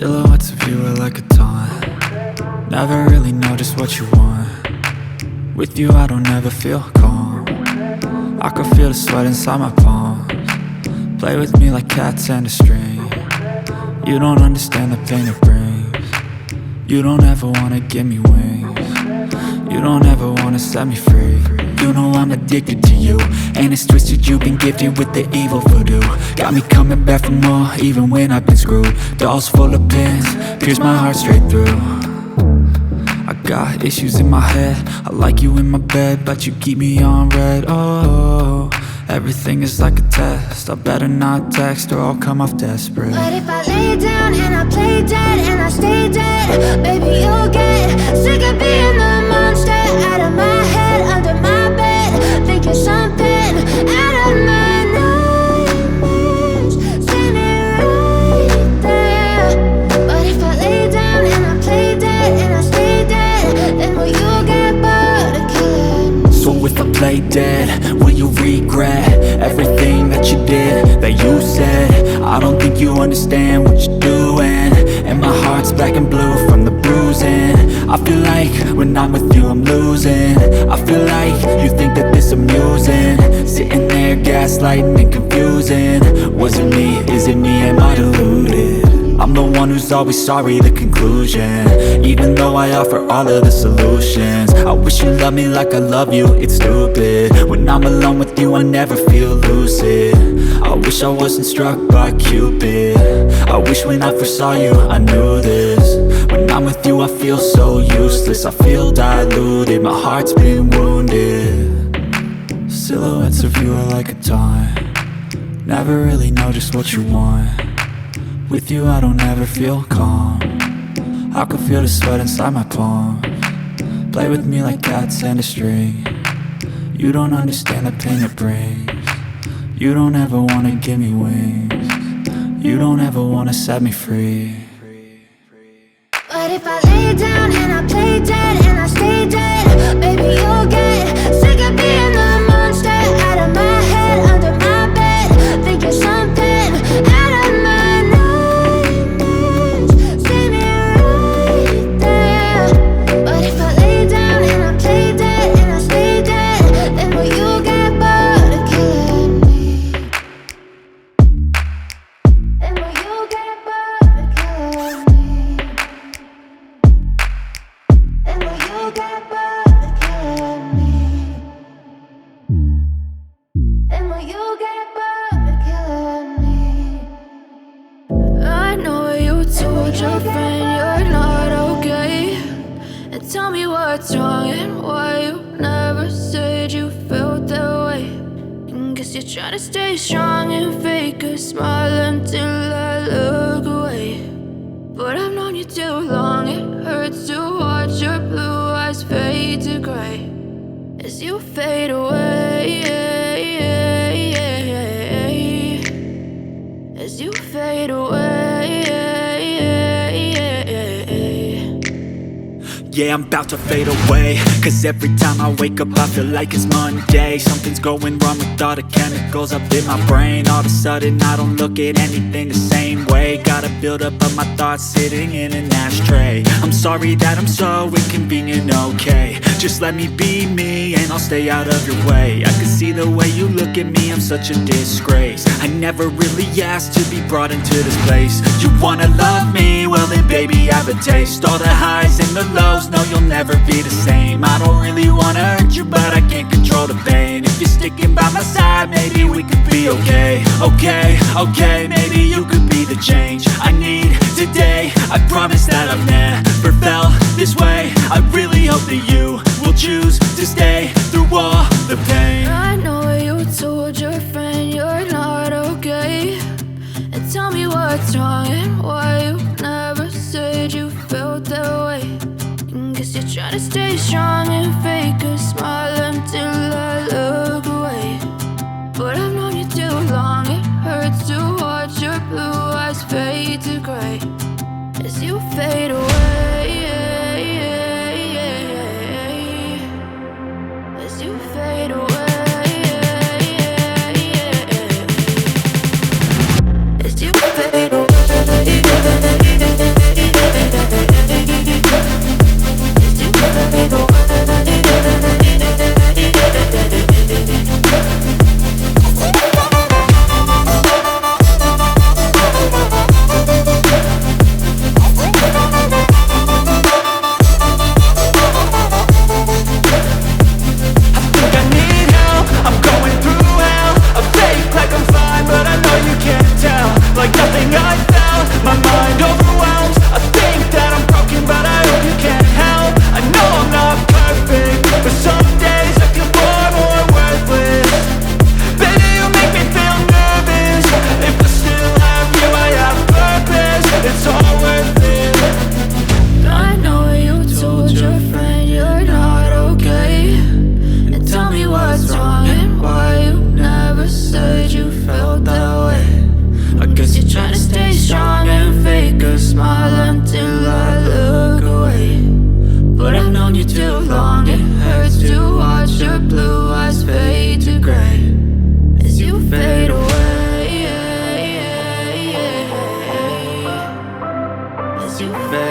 Silhouettes of you are like a taunt. Never really know just what you want. With you I don't ever feel calm. I can feel the sweat inside my palms. Play with me like cats and a string. You don't understand the pain it brings. You don't ever wanna give me wings. You don't ever wanna set me free. You know I'm addicted to you, and it's twisted, you've been gifted with the evil voodoo. Got me coming back for more, even when I've been screwed. Dolls full of pins, pierce my heart straight through. I got issues in my head, I like you in my bed, but you keep me on red. Oh, everything is like a test, I better not text or I'll come off desperate. But if I lay down and I play dead and I stay dead, baby you'll get sick of being the monster out of my head, under my bed, thinking something out of my nightmares, standing right there. But if I lay down and I play dead and I stay dead, then will you get bored of killing me? So if I play dead, will you regret everything that you did, that you said? I don't think you understand what you're doing, and my heart's black and blue from the bruising. I feel like when I'm with you I'm losing. I feel like you think that this amusing, sitting there gaslighting and confusing. Was it me? Is it me? Am I deluded? I'm the one who's always sorry, the conclusion, even though I offer all of the solutions. I wish you loved me like I love you, it's stupid. When I'm alone with you I never feel lucid. I wish I wasn't struck by Cupid. I wish when I first saw you I knew this. When I'm with you I feel so useless, I feel diluted, my heart's been wounded. Silhouettes of you are like a taunt. Never really know just what you want. With you I don't ever feel calm. I can feel the sweat inside my palms. Play with me like cats and a string. You don't understand the pain it brings. You don't ever wanna give me wings. You don't ever wanna set me free. But if I lay down and I play dead and I stay dead, baby you'll get sick of being the monster out of my head, under my bed, thinking something out of my nightmares, standing right there. But if I lay down and I play dead and I stay dead, then will you get bored of killing me? Then will you get bored of killing me? And will you get bored of killing me? And will you get bored of killing me? I know you told your friend you're not okay, and tell me what's wrong and why you never said you felt that way. And guess you're trying to stay strong and fake a smile until I look away. But I've known you too long, it hurts to watch your blue eyes fade to gray as you fade away, as you fade away. Yeah, I'm about to fade away, cause every time I wake up I feel like it's Monday. Something's going wrong with all the chemicals up in my brain. All of a sudden I don't look at anything the same way. Gotta build up of my thoughts sitting in an ashtray. I'm sorry that I'm so inconvenient, okay. Just let me be me and I'll stay out of your way. I can see the way you look at me, I'm such a disgrace. I never really asked to be brought into this place. You wanna love me? Well then baby I have a taste. All the highs and the lows, no you'll never be the same. I don't really wanna hurt you but I can't control the pain. If you're sticking by my side maybe we could be okay. Okay, maybe you could be the change I need today. I promise that I've never felt this way. I really hope that you will choose to stay through all the pain. I know you told your friend you're not okay, and tell me what's wrong and why you never said you felt that way. And guess you're trying to stay strong and fake a smile until I look away. But I've known you too long, it hurts to watch your blue eyes fade to gray as you fade away, as you fade away, as you fade away. too fast.